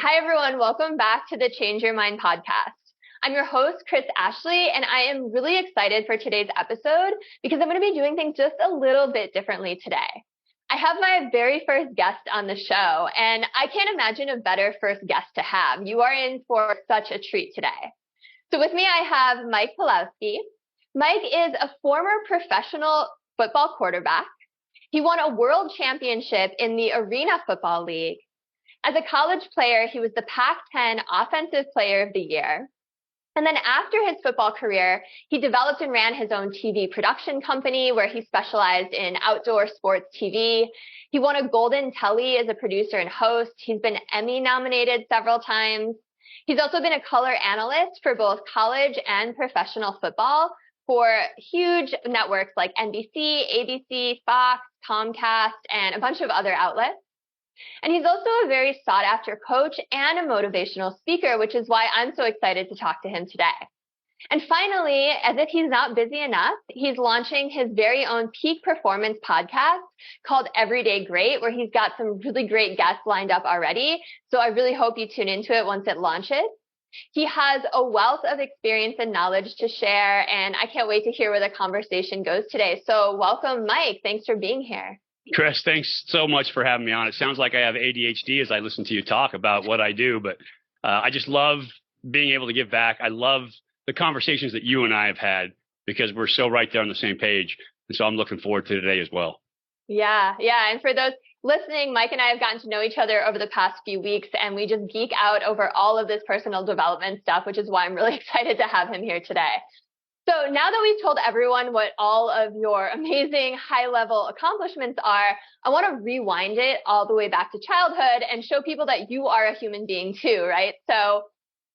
Hi, everyone. Welcome back to the Change Your Mind podcast. I'm your host, Chris Ashley, and I am really excited for today's episode because I'm going to be doing things just a little bit differently today. I have my very first guest on the show, and I can't imagine a better first guest to have. You are in for such a treat today. So with me, I have Mike Pawlawski. Mike is a former professional football quarterback. He won a world championship in the Arena Football League. As a college player, he was the Pac-10 Offensive Player of the Year. And then after his football career, he developed and ran his own TV production company where he specialized in outdoor sports TV. He won a Golden Telly as a producer and host. He's been Emmy nominated several times. He's also been a color analyst for both college and professional football for huge networks like NBC, ABC, Fox, Comcast, and a bunch of other outlets. And he's also a very sought after coach and a motivational speaker, which is why I'm so excited to talk to him today. And finally, as if he's not busy enough, he's launching his very own peak performance podcast called Everyday Great, where he's got some really great guests lined up already. So I really hope you tune into it once it launches. He has a wealth of experience and knowledge to share, and I can't wait to hear where the conversation goes today. So welcome, Mike. Thanks for being here. Chris, thanks so much for having me on. It sounds like I have ADHD as I listen to you talk about what I do, but I just love being able to give back. I love the conversations that you and I have had because we're so right there on the same page. And so I'm looking forward to today as well. Yeah. And for those listening, Mike and I have gotten to know each other over the past few weeks, and we just geek out over all of this personal development stuff, which is why I'm really excited to have him here today. So now that we've told everyone what all of your amazing high-level accomplishments are, I want to rewind it all the way back to childhood and show people that you are a human being too, right? So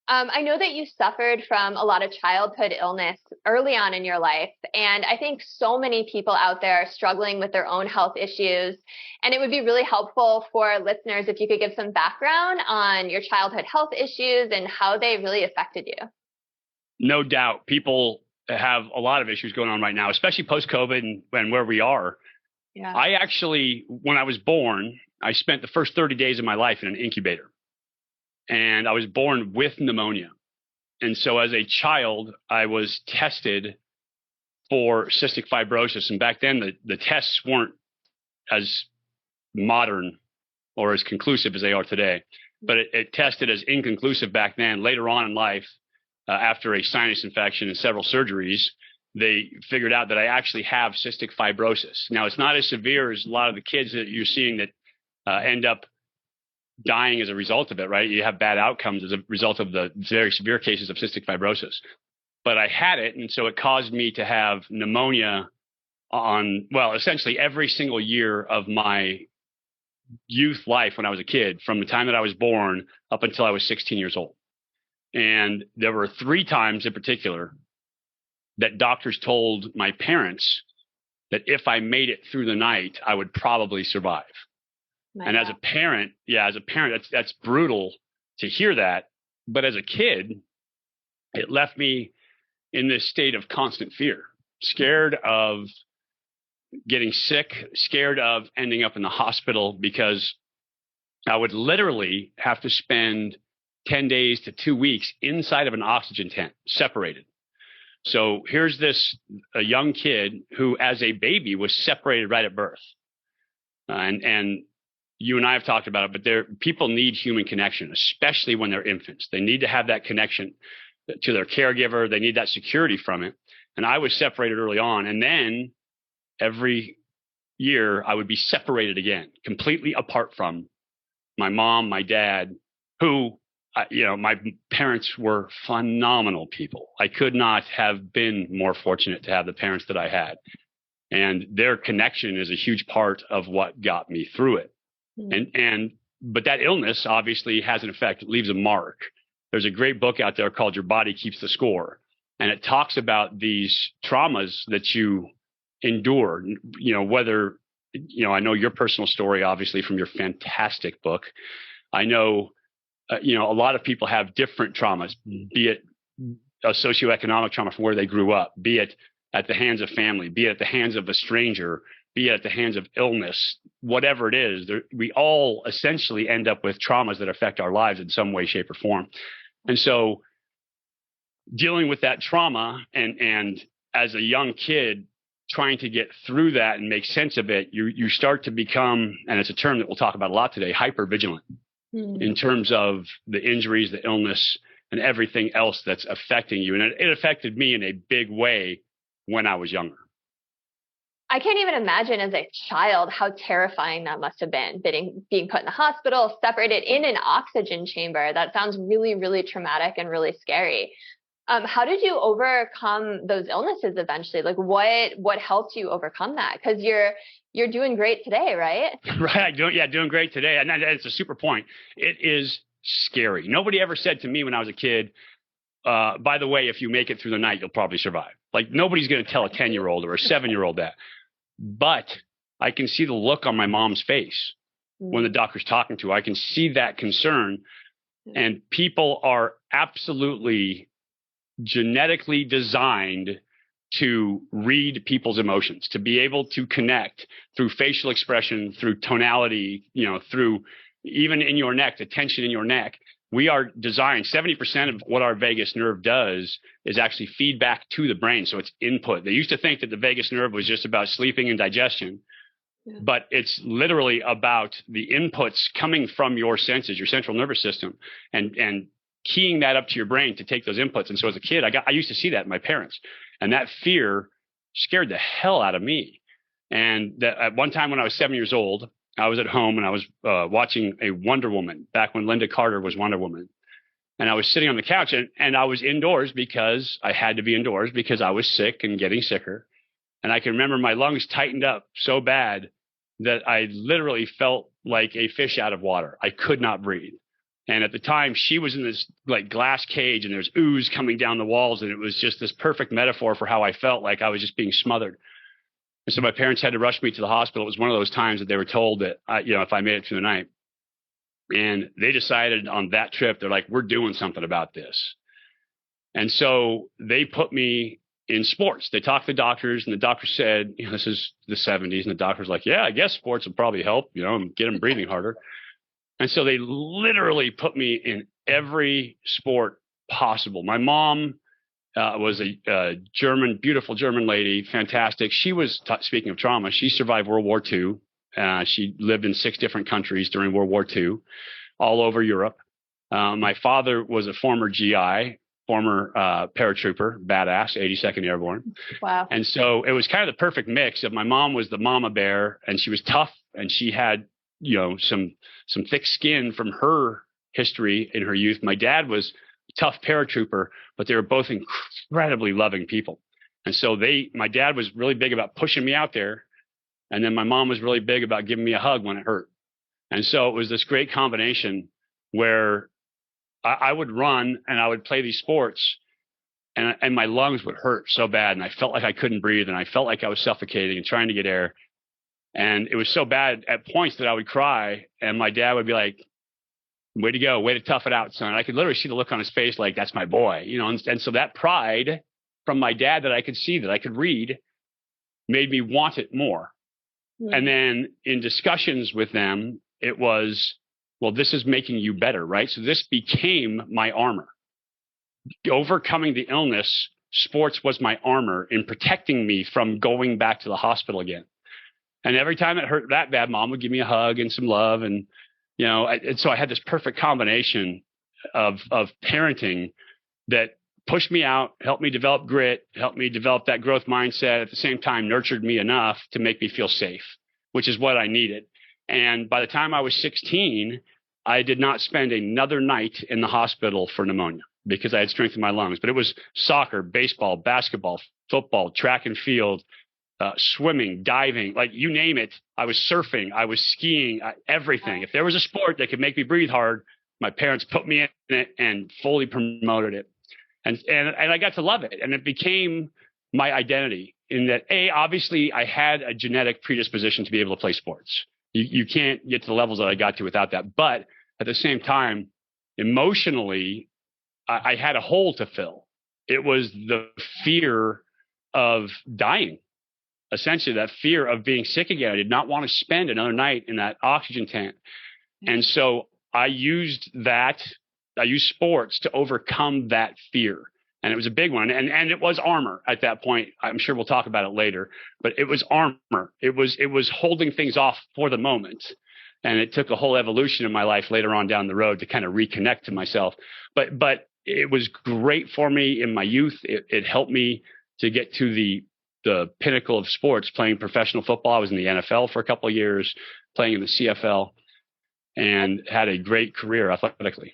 I know that you suffered from a lot of childhood illness early on in your life, and I think so many people out there are struggling with their own health issues, and it would be really helpful for listeners if you could give some background on your childhood health issues and how they really affected you. No doubt. People have a lot of issues going on right now, especially post-COVID and where we are. Yeah. I actually, when I was born, I spent the first 30 days of my life in an incubator. And I was born with pneumonia. And so as a child, I was tested for cystic fibrosis. And back then, the tests weren't as modern or as conclusive as they are today. But it tested as inconclusive back then. Later on in life, after a sinus infection and several surgeries, they figured out that I actually have cystic fibrosis. Now, it's not as severe as a lot of the kids that you're seeing that end up dying as a result of it, right? You have bad outcomes as a result of the very severe cases of cystic fibrosis. But I had it, and so it caused me to have pneumonia essentially every single year of my youth life when I was a kid, from the time that I was born up until I was 16 years old. And there were 3 times in particular that doctors told my parents that if I made it through the night, I would probably survive. And as a parent, that's brutal to hear that. But as a kid, it left me in this state of constant fear, scared of getting sick, scared of ending up in the hospital, because I would literally have to spend 10 days to 2 weeks inside of an oxygen tent, separated. So here's a young kid who, as a baby, was separated right at birth. And you and I have talked about it, but people need human connection, especially when they're infants. They need to have that connection to their caregiver. They need that security from it. And I was separated early on. And then every year I would be separated again, completely apart from my mom, my dad, who, my parents were phenomenal people. I could not have been more fortunate to have the parents that I had. And their connection is a huge part of what got me through it. But that illness obviously has an effect. It leaves a mark. There's a great book out there called Your Body Keeps the Score. And it talks about these traumas that you endure, whether, I know your personal story, obviously, from your fantastic book. I know, a lot of people have different traumas, be it a socioeconomic trauma from where they grew up, be it at the hands of family, be it at the hands of a stranger, be it at the hands of illness, whatever it is, we all essentially end up with traumas that affect our lives in some way, shape, or form. And so dealing with that trauma and as a young kid, trying to get through that and make sense of it, you start to become, and it's a term that we'll talk about a lot today, hyper vigilant in terms of the injuries, the illness, and everything else that's affecting you. And it affected me in a big way when I was younger. I can't even imagine as a child how terrifying that must have been, being put in the hospital, separated in an oxygen chamber. That sounds really, really traumatic and really scary. How did you overcome those illnesses eventually? Like what helped you overcome that? Because you're doing great today, right? Right. Doing great today. And it's a super point. It is scary. Nobody ever said to me when I was a kid, by the way, if you make it through the night, you'll probably survive. Like nobody's going to tell a 10-year-old or a 7-year-old that. But I can see the look on my mom's face when the doctor's talking to her. I can see that concern. And people are absolutely genetically designed to read people's emotions, to be able to connect through facial expression, through tonality, through even in your neck, the tension in your neck. We are designed, 70% of what our vagus nerve does is actually feedback to the brain. So it's input. They used to think that the vagus nerve was just about sleeping and digestion, but it's literally about the inputs coming from your senses, your central nervous system, and keying that up to your brain to take those inputs. And so as a kid, I used to see that in my parents, and that fear scared the hell out of me. And at one time when I was 7 years old, I was at home and I was watching a Wonder Woman back when Linda Carter was Wonder Woman. And I was sitting on the couch and I was indoors because I had to be indoors because I was sick and getting sicker. And I can remember my lungs tightened up so bad that I literally felt like a fish out of water. I could not breathe. And at the time she was in this like glass cage and there's ooze coming down the walls. And it was just this perfect metaphor for how I felt like I was just being smothered. And so my parents had to rush me to the hospital. It was one of those times that they were told that, if I made it through the night. And they decided on that trip, they're like, we're doing something about this. And so they put me in sports. They talked to the doctors, and the doctor said, this is the 70s. And the doctor's like, yeah, I guess sports will probably help, and get them breathing harder. And so they literally put me in every sport possible. My mom was a beautiful German lady, fantastic. She was, speaking of trauma, she survived World War II. She lived in 6 different countries during World War II, all over Europe. My father was a former GI, former paratrooper, badass, 82nd Airborne. Wow. And so it was kind of the perfect mix of my mom was the mama bear, and she was tough, and she had, some thick skin from her history in her youth. My dad was tough paratrooper, but they were both incredibly loving people. And so my dad was really big about pushing me out there. And then my mom was really big about giving me a hug when it hurt. And so it was this great combination where I would run and I would play these sports and my lungs would hurt so bad. And I felt like I couldn't breathe and I felt like I was suffocating and trying to get air. And it was so bad at points that I would cry and my dad would be like, way to go, way to tough it out, son. And I could literally see the look on his face like, that's my boy, and so that pride from my dad that I could see, that I could read, made me want it more. And then in discussions with them, it was, well, this is making you better, right? So this became my armor. Overcoming the illness, sports was my armor in protecting me from going back to the hospital again. And every time it hurt that bad, mom would give me a hug and some love. And and so I had this perfect combination of parenting that pushed me out, helped me develop grit, helped me develop that growth mindset, at the same time nurtured me enough to make me feel safe, which is what I needed. And by the time I was 16, I did not spend another night in the hospital for pneumonia because I had strengthened my lungs. But it was soccer, baseball, basketball, football, track and field, swimming, diving, like you name it. I was surfing, I was skiing, everything. If there was a sport that could make me breathe hard, my parents put me in it and fully promoted it. And I got to love it. And it became my identity in that, obviously I had a genetic predisposition to be able to play sports. You can't get to the levels that I got to without that. But at the same time, emotionally, I had a hole to fill. It was the fear of dying, essentially that fear of being sick again. I did not want to spend another night in that oxygen tent. And so I used sports to overcome that fear. And it was a big one. And it was armor at that point. I'm sure we'll talk about it later, but it was armor. It was holding things off for the moment. And it took a whole evolution in my life later on down the road to kind of reconnect to myself. But it was great for me in my youth. It helped me to get to the pinnacle of sports, playing professional football. I was in the NFL for a couple of years, playing in the CFL, and had a great career athletically.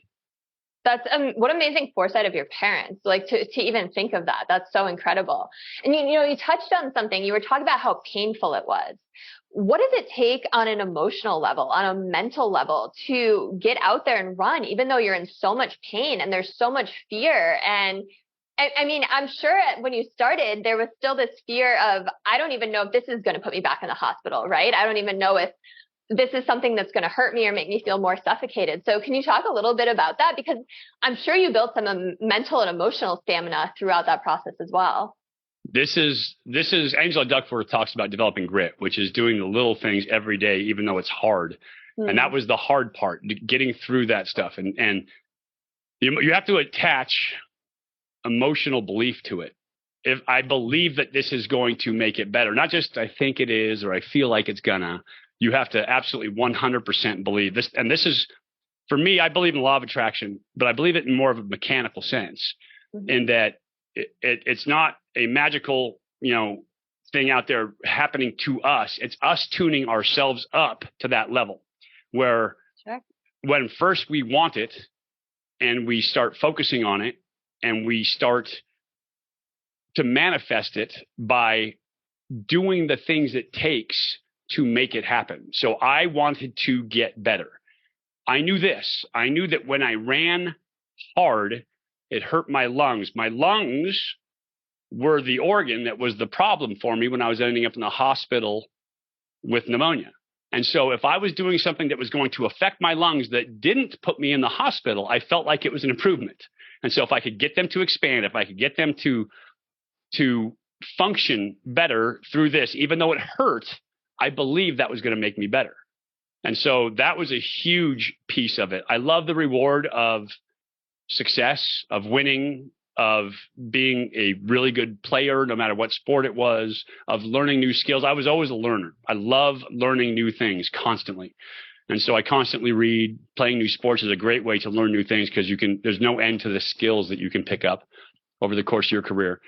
That's what amazing foresight of your parents, like to even think of that. That's so incredible. And you touched on something. You were talking about how painful it was. What does it take on an emotional level, on a mental level, to get out there and run, even though you're in so much pain and there's so much fear? And I mean, I'm sure when you started, there was still this fear of, I don't even know if this is going to put me back in the hospital, right? I don't even know if this is something that's going to hurt me or make me feel more suffocated. So can you talk a little bit about that? Because I'm sure you built some mental and emotional stamina throughout that process as well. This is Angela Duckworth talks about developing grit, which is doing the little things every day, even though it's hard. And that was the hard part, getting through that stuff. And you have to attach emotional belief to it. If I believe that this is going to make it better, not just I think it is or I feel like it's gonna, you have to absolutely 100% believe this. And this is, for me, I believe in the law of attraction, but I believe it in more of a mechanical sense, in that it's not a magical, thing out there happening to us. It's us tuning ourselves up to that level where when first we want it and we start focusing on it and we start to manifest it by doing the things it takes to make it happen. So I wanted to get better. I knew this. I knew that when I ran hard, it hurt my lungs. My lungs were the organ that was the problem for me when I was ending up in the hospital with pneumonia. And so if I was doing something that was going to affect my lungs that didn't put me in the hospital, I felt like it was an improvement. And so if I could get them to expand, if I could get them to function better through this, even though it hurt, I believed that was going to make me better. And so that was a huge piece of it. I love the reward of success, of winning, of being a really good player, no matter what sport it was, of learning new skills. I was always a learner. I love learning new things constantly. And so I constantly read. Playing new sports is a great way to learn new things because there's no end to the skills that you can pick up over the course of your career.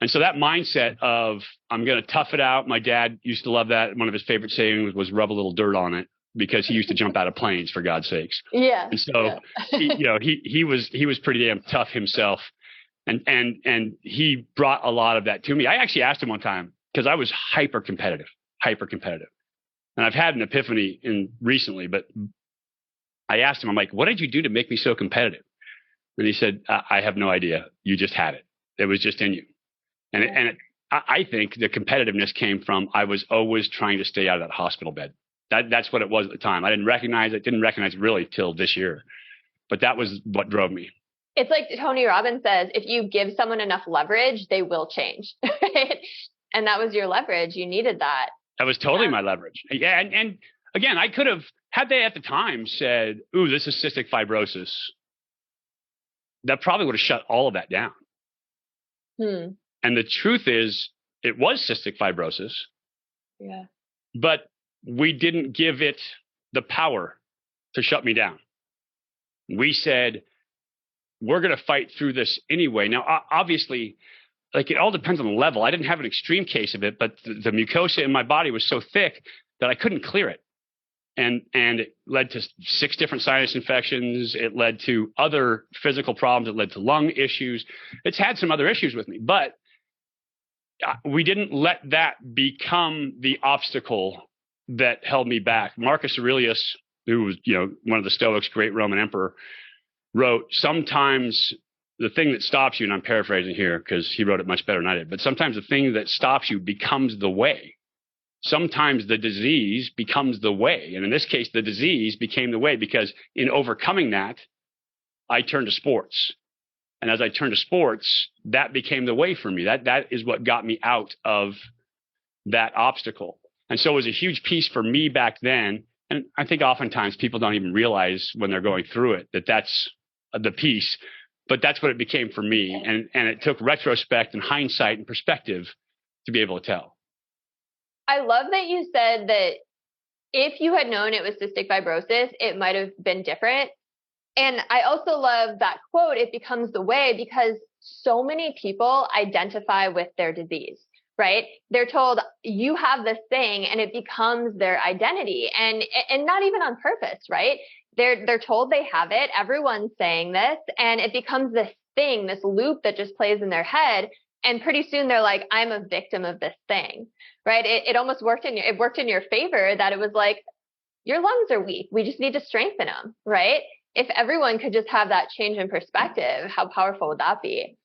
And so that mindset of I'm going to tough it out. My dad used to love that. One of his favorite sayings was rub a little dirt on it, because he used to jump out of planes, for God's sakes. Yeah. And so he was pretty damn tough himself. And he brought a lot of that to me. I actually asked him one time, because I was hyper competitive. And I've had an epiphany recently, but I asked him, I'm like, what did you do to make me so competitive? And he said, I have no idea. You just had it. It was just in you. I think the competitiveness came from, I was always trying to stay out of that hospital bed. That's what it was at the time. I didn't recognize it really till this year, but that was what drove me. It's like Tony Robbins says, if you give someone enough leverage, they will change. Right? And that was your leverage. You needed that. That was totally my leverage. Yeah. And again, I could have, had they at the time said, ooh, this is cystic fibrosis, that probably would have shut all of that down. And the truth is, it was cystic fibrosis. Yeah. But we didn't give it the power to shut me down. We said, we're going to fight through this anyway. Now, obviously, like, it all depends on the level. I didn't have an extreme case of it, but the mucosa in my body was so thick that I couldn't clear it. And it led to 6 different sinus infections. It led to other physical problems. It led to lung issues. It's had some other issues with me, but we didn't let that become the obstacle that held me back. Marcus Aurelius, who was, one of the Stoics, great Roman emperor, wrote, sometimes the thing that stops you, and I'm paraphrasing here because he wrote it much better than I did, but sometimes the thing that stops you becomes the way. Sometimes the disease becomes the way. And in this case, the disease became the way, because in overcoming that, I turned to sports. And as I turned to sports, that became the way for me. That is what got me out of that obstacle. And so it was a huge piece for me back then. And I think oftentimes people don't even realize when they're going through it that that's the piece, but that's what it became for me. And it took retrospect and hindsight and perspective to be able to tell. I love that you said that if you had known it was cystic fibrosis, it might have been different. And I also love that quote, it becomes the way, because so many people identify with their disease, right? They're told you have this thing and it becomes their identity, and not even on purpose, right? They're told they have it. Everyone's saying this, and it becomes this thing, this loop that just plays in their head. And pretty soon they're like, I'm a victim of this thing, right? It almost worked in your favor, that it was like, your lungs are weak. We just need to strengthen them, right? If everyone could just have that change in perspective, how powerful would that be?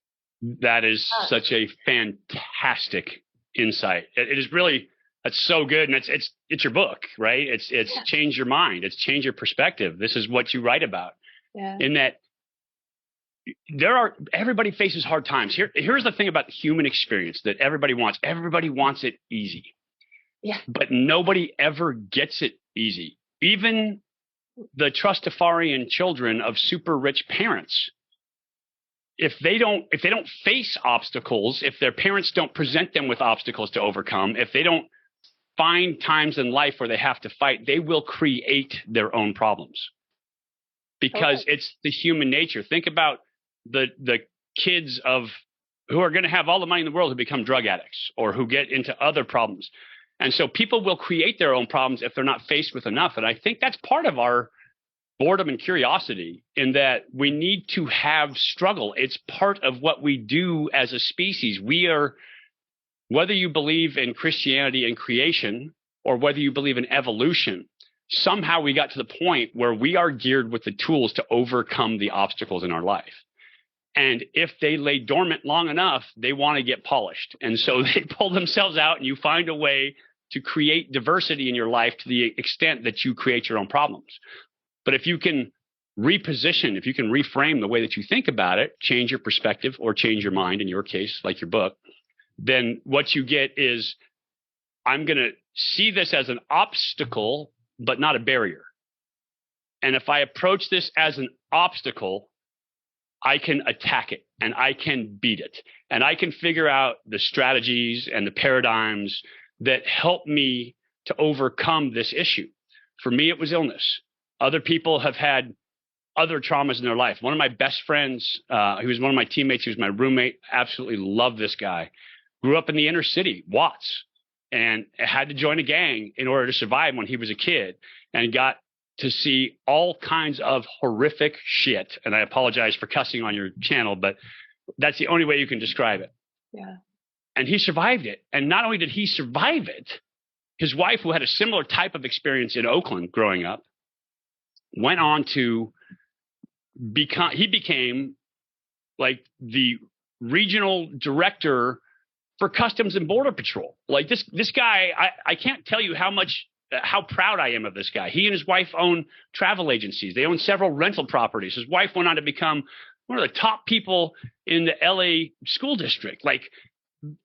That is such a fantastic insight. It is really, that's so good. And it's your book, right? It's change your mind. It's change your perspective. This is what you write about. Yeah. In that everybody faces hard times. Here's the thing about the human experience that everybody wants. Everybody wants it easy. Yeah. But nobody ever gets it easy. Even the Trustafarian children of super rich parents, if they don't face obstacles, if their parents don't present them with obstacles to overcome, if they don't find times in life where they have to fight, they will create their own problems, because it's the human nature. Think about the kids who are going to have all the money in the world who become drug addicts or who get into other problems. And so people will create their own problems if they're not faced with enough. And I think that's part of our boredom and curiosity, in that we need to have struggle. It's part of what we do as a species. We are, whether you believe in Christianity and creation or whether you believe in evolution, somehow we got to the point where we are geared with the tools to overcome the obstacles in our life. And if they lay dormant long enough, they want to get polished. And so they pull themselves out, and you find a way to create diversity in your life to the extent that you create your own problems. But if you can reposition, if you can reframe the way that you think about it, change your perspective or change your mind, in your case, like your book, then what you get is, I'm going to see this as an obstacle, but not a barrier. And if I approach this as an obstacle, I can attack it and I can beat it. And I can figure out the strategies and the paradigms that help me to overcome this issue. For me, it was illness. Other people have had other traumas in their life. One of my best friends, he was one of my teammates, he was my roommate, absolutely loved this guy. Grew up in the inner city, Watts, and had to join a gang in order to survive when he was a kid, and got to see all kinds of horrific shit. And I apologize for cussing on your channel, but that's the only way you can describe it. Yeah. And he survived it. And not only did he survive it, his wife, who had a similar type of experience in Oakland growing up, went on to became like the regional director for Customs and Border Patrol. Like this guy, I can't tell you how proud I am of this guy. He and his wife own travel agencies. They own several rental properties. His wife went on to become one of the top people in the LA school district, like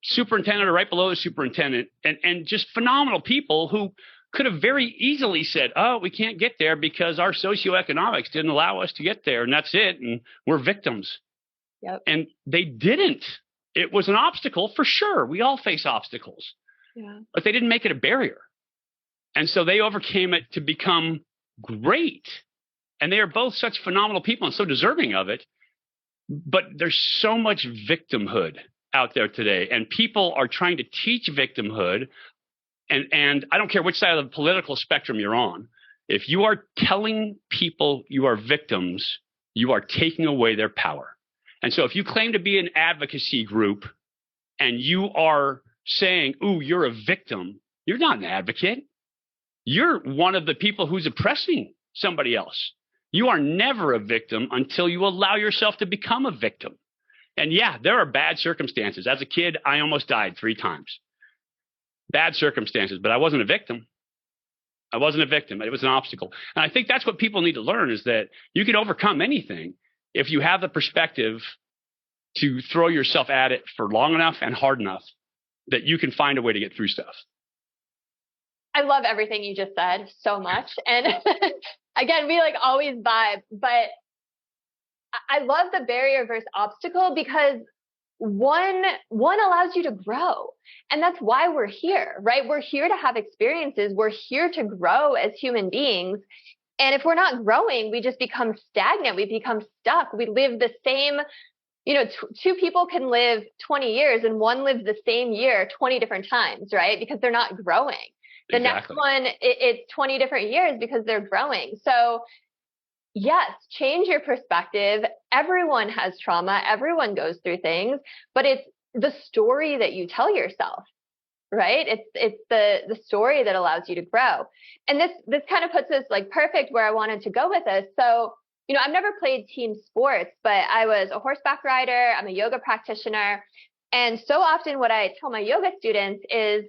superintendent or right below the superintendent, and just phenomenal people who could have very easily said, oh, we can't get there because our socioeconomics didn't allow us to get there, and that's it, and we're victims. Yep. And they didn't. It was an obstacle for sure. We all face obstacles. Yeah. But they didn't make it a barrier. And so they overcame it to become great. And they are both such phenomenal people and so deserving of it. But there's so much victimhood out there today. And people are trying to teach victimhood. And I don't care which side of the political spectrum you're on. If you are telling people you are victims, you are taking away their power. And so if you claim to be an advocacy group and you are saying, ooh, you're a victim, you're not an advocate. You're one of the people who's oppressing somebody else. You are never a victim until you allow yourself to become a victim. And yeah, there are bad circumstances. As a kid, I almost died 3 times. Bad circumstances, but I wasn't a victim. I wasn't a victim. It was an obstacle. And I think that's what people need to learn, is that you can overcome anything if you have the perspective to throw yourself at it for long enough and hard enough that you can find a way to get through stuff. I love everything you just said so much. And again, we like always vibe, but I love the barrier versus obstacle because one allows you to grow. And that's why we're here, right? We're here to have experiences. We're here to grow as human beings. And if we're not growing, we just become stagnant. We become stuck. We live the same, two people can live 20 years and one lives the same year 20 different times, right? Because they're not growing. The Exactly. next one, it's 20 different years because they're growing. So yes, change your perspective. Everyone has trauma. Everyone goes through things, but it's the story that you tell yourself, right? It's the story that allows you to grow. And this kind of puts us like perfect where I wanted to go with this. So, I've never played team sports, but I was a horseback rider. I'm a yoga practitioner. And so often what I tell my yoga students is,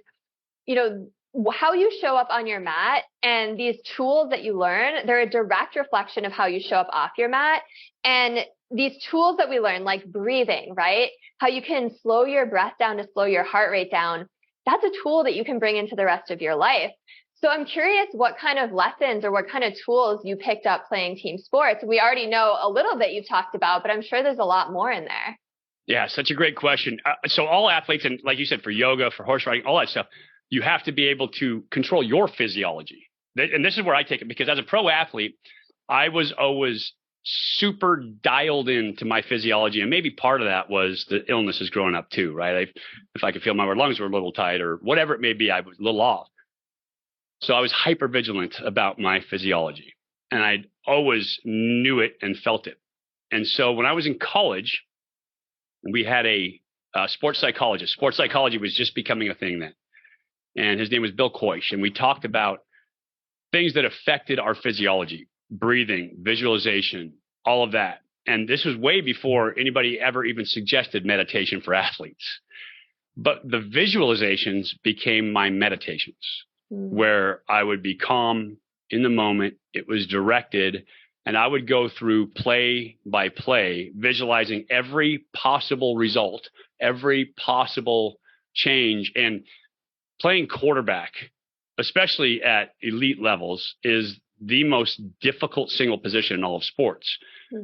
how you show up on your mat and these tools that you learn, they're a direct reflection of how you show up off your mat. And these tools that we learn, like breathing, right? How you can slow your breath down to slow your heart rate down. That's a tool that you can bring into the rest of your life. So I'm curious what kind of lessons or what kind of tools you picked up playing team sports. We already know a little bit you've talked about, but I'm sure there's a lot more in there. Yeah, such a great question. So all athletes, and like you said, for yoga, for horse riding, all that stuff, you have to be able to control your physiology. And this is where I take it, because as a pro athlete, I was always super dialed into my physiology. And maybe part of that was the illnesses growing up too, right? If I could feel my lungs were a little tight or whatever it may be, I was a little off. So I was hyper vigilant about my physiology, and I always knew it and felt it. And so when I was in college, we had a sports psychologist. Sports psychology was just becoming a thing then. And his name was Bill Koish. And we talked about things that affected our physiology, breathing, visualization, all of that. And this was way before anybody ever even suggested meditation for athletes. But the visualizations became my meditations, where I would be calm in the moment. It was directed. And I would go through play by play, visualizing every possible result, every possible change. And playing quarterback, especially at elite levels, is the most difficult single position in all of sports,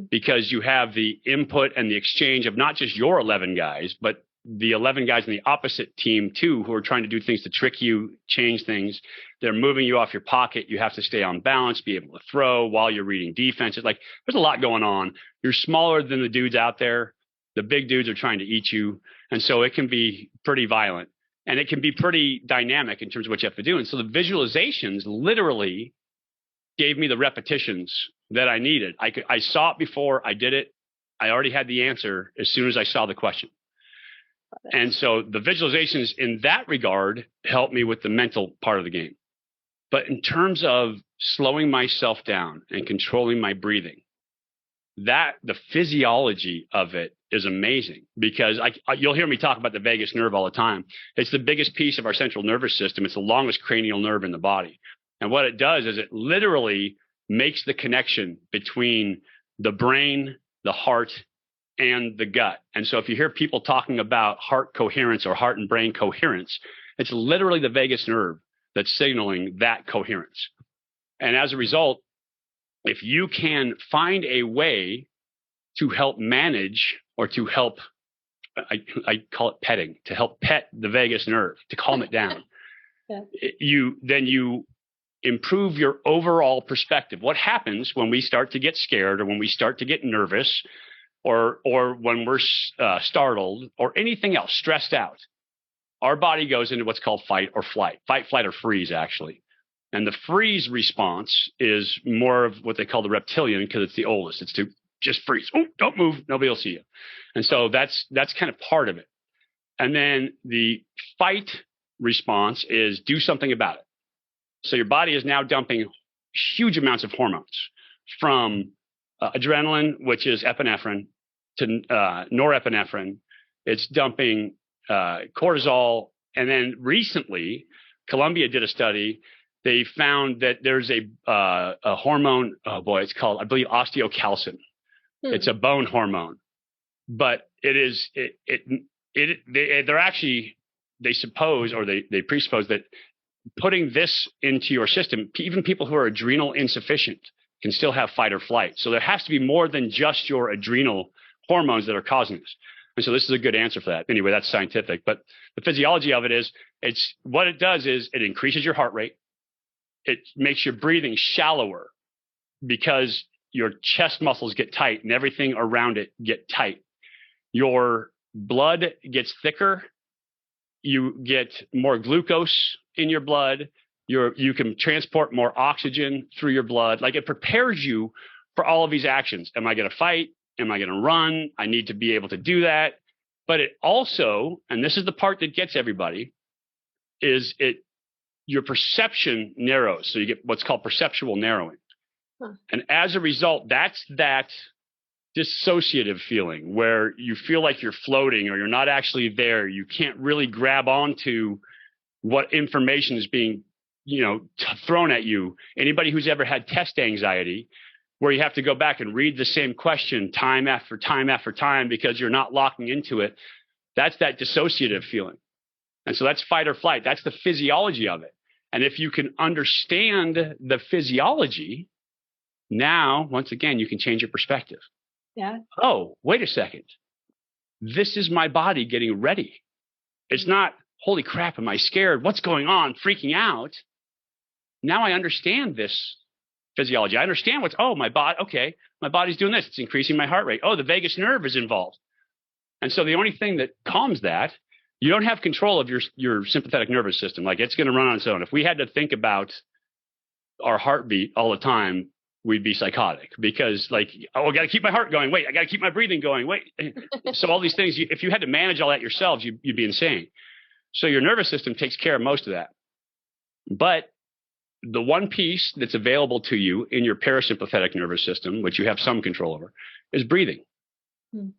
because you have the input and the exchange of not just your 11 guys, but the 11 guys in the opposite team too, who are trying to do things to trick you, change things. They're moving you off your pocket. You have to stay on balance, be able to throw while you're reading defenses. Like, there's a lot going on. You're smaller than the dudes out there. The big dudes are trying to eat you. And so it can be pretty violent. And it can be pretty dynamic in terms of what you have to do. And so the visualizations literally gave me the repetitions that I needed. I saw it before I did it. I already had the answer as soon as I saw the question. And so the visualizations in that regard helped me with the mental part of the game. But in terms of slowing myself down and controlling my breathing, the physiology of it is amazing, because you'll hear me talk about the vagus nerve all the time. It's the biggest piece of our central nervous system. It's the longest cranial nerve in the body. And what it does is it literally makes the connection between the brain, the heart, and the gut. And so if you hear people talking about heart coherence or heart and brain coherence, it's literally the vagus nerve that's signaling that coherence. And as a result, if you can find a way to help manage, or to help, I call it petting, to help pet the vagus nerve, to calm it down, then you improve your overall perspective. What happens when we start to get scared, or when we start to get nervous, or when we're startled, or anything else, stressed out? Our body goes into what's called fight or flight, flight, or freeze, actually. And the freeze response is more of what they call the reptilian, because it's the oldest. It's to just freeze. Oh, don't move. Nobody will see you. And so that's kind of part of it. And then the fight response is do something about it. So your body is now dumping huge amounts of hormones, from adrenaline, which is epinephrine, to norepinephrine. It's dumping cortisol. And then recently, Columbia did a study. They found that there's a hormone. Oh boy, it's called, I believe, osteocalcin. It's a bone hormone, but it is they're actually they suppose, or they presuppose that putting this into your system, even people who are adrenal insufficient can still have fight or flight. So there has to be more than just your adrenal hormones that are causing this. And so this is a good answer for that. Anyway, that's scientific. But the physiology of it is, it's what it does is it increases your heart rate. It makes your breathing shallower because your chest muscles get tight and everything around it get tight. Your blood gets thicker. You get more glucose in your blood. You can transport more oxygen through your blood. Like, it prepares you for all of these actions. Am I going to fight? Am I going to run? I need to be able to do that. But it also, and this is the part that gets everybody, is your perception narrows. So you get what's called perceptual narrowing. Huh. And as a result, that's that dissociative feeling where you feel like you're floating or you're not actually there. You can't really grab onto what information is being, thrown at you. Anybody who's ever had test anxiety, where you have to go back and read the same question time after time after time because you're not locking into it, that's that dissociative feeling. And so that's fight or flight. That's the physiology of it. And if you can understand the physiology, now, once again, you can change your perspective. Yeah. Oh, wait a second. This is my body getting ready. It's not, holy crap, am I scared? What's going on? Freaking out. Now I understand this physiology. I understand my body's doing this. It's increasing my heart rate. Oh, the vagus nerve is involved. And so the only thing that calms that, you don't have control of your sympathetic nervous system. Like, it's going to run on its own. If we had to think about our heartbeat all the time, we'd be psychotic because, like, oh, I got to keep my heart going. Wait, I got to keep my breathing going. Wait. So all these things, if you had to manage all that yourselves, you'd be insane. So your nervous system takes care of most of that. But the one piece that's available to you in your parasympathetic nervous system, which you have some control over, is breathing. Hmm.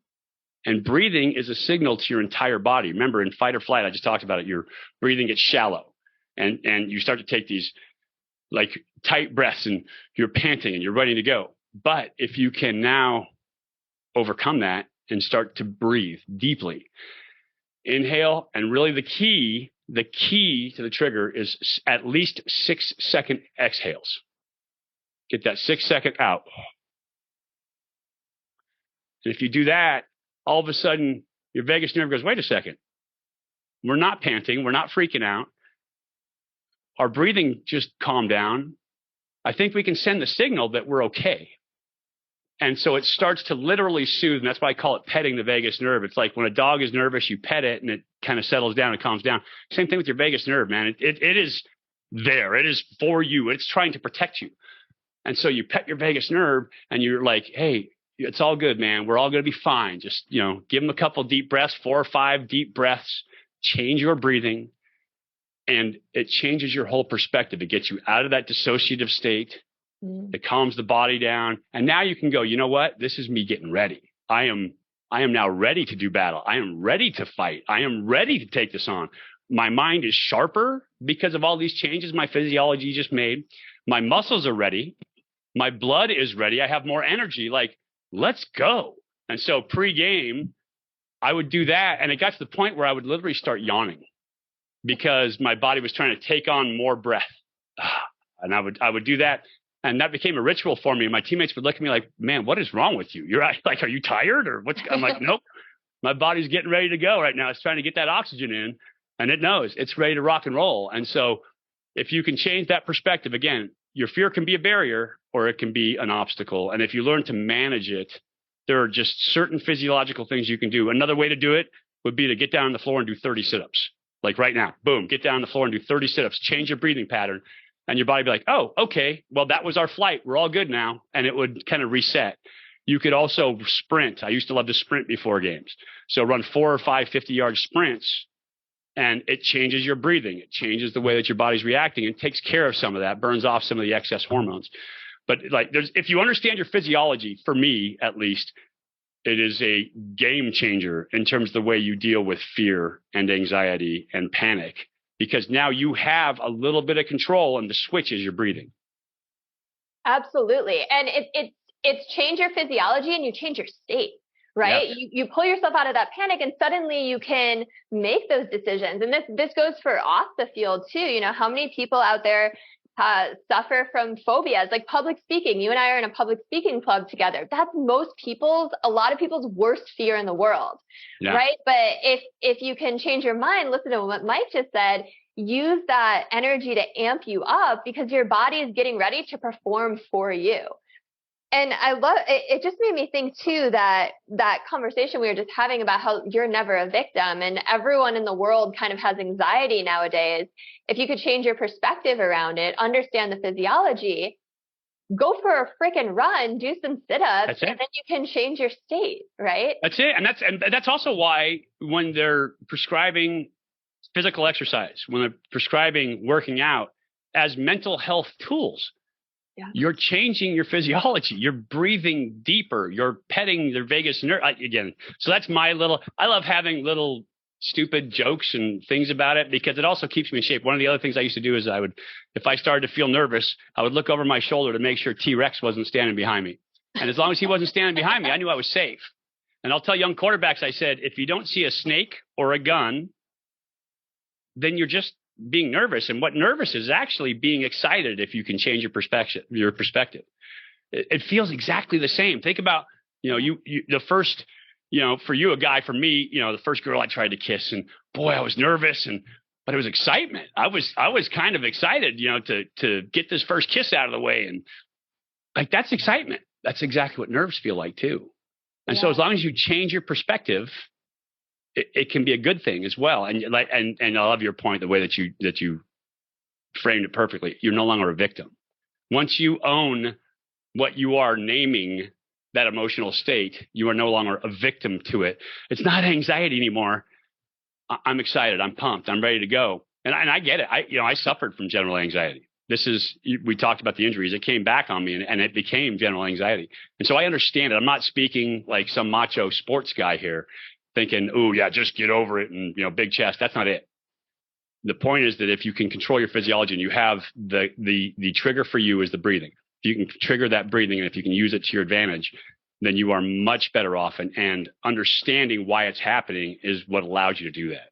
And breathing is a signal to your entire body. Remember, in fight or flight, I just talked about it, your breathing gets shallow and you start to take these like tight breaths and you're panting and you're ready to go. But if you can now overcome that and start to breathe deeply, inhale, and really the key to the trigger is at least 6-second exhales. Get that 6-second out. And if you do that, all of a sudden your vagus nerve goes, wait a second. We're not panting. We're not freaking out. Our breathing just calmed down. I think we can send the signal that we're okay. And so it starts to literally soothe. And that's why I call it petting the vagus nerve. It's like when a dog is nervous, you pet it and it kind of settles down and calms down. Same thing with your vagus nerve, man. It is there. It is for you. It's trying to protect you. And so you pet your vagus nerve and you're like, hey, it's all good, man. We're all going to be fine. Just, give them a couple deep breaths, 4 or 5 deep breaths, change your breathing. And it changes your whole perspective. It gets you out of that dissociative state. It calms the body down. And now you can go, you know what? This is me getting ready. I am now ready to do battle. I am ready to fight. I am ready to take this on. My mind is sharper because of all these changes my physiology just made. My muscles are ready. My blood is ready. I have more energy. Like, let's go. And so pre-game, I would do that. And it got to the point where I would literally start yawning because my body was trying to take on more breath. And I would do that. And that became a ritual for me. And my teammates would look at me like, man, what is wrong with you? You're like, are you tired or what's, I'm like, nope, my body's getting ready to go right now. It's trying to get that oxygen in and it knows it's ready to rock and roll. And so if you can change that perspective, again, your fear can be a barrier or it can be an obstacle. And if you learn to manage it, there are just certain physiological things you can do. Another way to do it would be to get down on the floor and do 30 sit-ups. Like right now, boom, get down on the floor and do 30 sit-ups, change your breathing pattern. And your body would be like, oh, okay, well, that was our flight. We're all good now. And it would kind of reset. You could also sprint. I used to love to sprint before games. So run 4 or 5 50-yard sprints, and it changes your breathing. It changes the way that your body's reacting and takes care of some of that, burns off some of the excess hormones. But like, if you understand your physiology, for me at least, it is a game changer in terms of the way you deal with fear and anxiety and panic. Because now you have a little bit of control and the switch is your breathing. Absolutely. And it's change your physiology and you change your state, right? Yes. You pull yourself out of that panic and suddenly you can make those decisions. And this goes for off the field too. You know, how many people out there suffer from phobias like public speaking? You and I are in a public speaking club together. That's a lot of people's worst fear in the world, Yeah. right? But if you can change your mind, listen to what Mike just said, use that energy to amp you up because your body is getting ready to perform for you. And I love it. It just made me think too that conversation we were just having about how you're never a victim and everyone in the world kind of has anxiety nowadays. If you could change your perspective around it, understand the physiology, go for a freaking run, do some sit-ups, and then you can change your state, right? That's it. And that's also why when they're prescribing physical exercise, when they're prescribing working out as mental health tools, you're changing your physiology. You're breathing deeper. You're petting their vagus nerve again. So that's I love having little stupid jokes and things about it because it also keeps me in shape. One of the other things I used to do is if I started to feel nervous, I would look over my shoulder to make sure T-Rex wasn't standing behind me. And as long as he wasn't standing behind me, I knew I was safe. And I'll tell young quarterbacks, I said, if you don't see a snake or a gun, then you're just being nervous. And what nervous is actually being excited if you can change your perspective. It feels exactly the same. Think about, the first, for you, a guy, for me, the first girl I tried to kiss, and boy, I was nervous, but it was excitement. I was kind of excited, to get this first kiss out of the way. And like, that's excitement. That's exactly what nerves feel like too. And so as long as you change your perspective, it can be a good thing as well. And I love your point, the way that you framed it perfectly. You're no longer a victim. Once you own what you are naming that emotional state, you are no longer a victim to it. It's not anxiety anymore. I'm excited. I'm pumped. I'm ready to go. And I get it. I suffered from general anxiety. We talked about the injuries. It came back on me and it became general anxiety. And so I understand it. I'm not speaking like some macho sports guy here, thinking, oh, yeah, just get over it and, big chest. That's not it. The point is that if you can control your physiology and you have the trigger for you is the breathing. If you can trigger that breathing and if you can use it to your advantage, then you are much better off. And understanding why it's happening is what allows you to do that.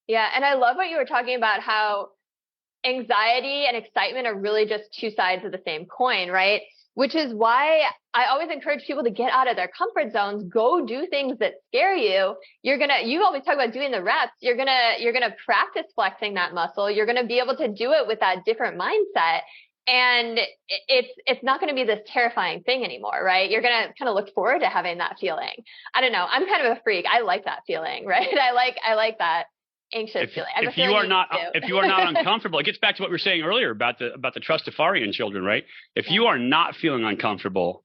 Yeah. And I love what you were talking about, how anxiety and excitement are really just two sides of the same coin, right? Which is why I always encourage people to get out of their comfort zones, go do things that scare you. You always talk about doing the reps. You're going to practice flexing that muscle. You're going to be able to do it with that different mindset. And it's not going to be this terrifying thing anymore, right? You're going to kind of look forward to having that feeling. I don't know. I'm kind of a freak. I like that feeling, right? I like that anxious feeling. If you are not uncomfortable, it gets back to what we were saying earlier about the Trustafarian children, right? If you are not feeling uncomfortable,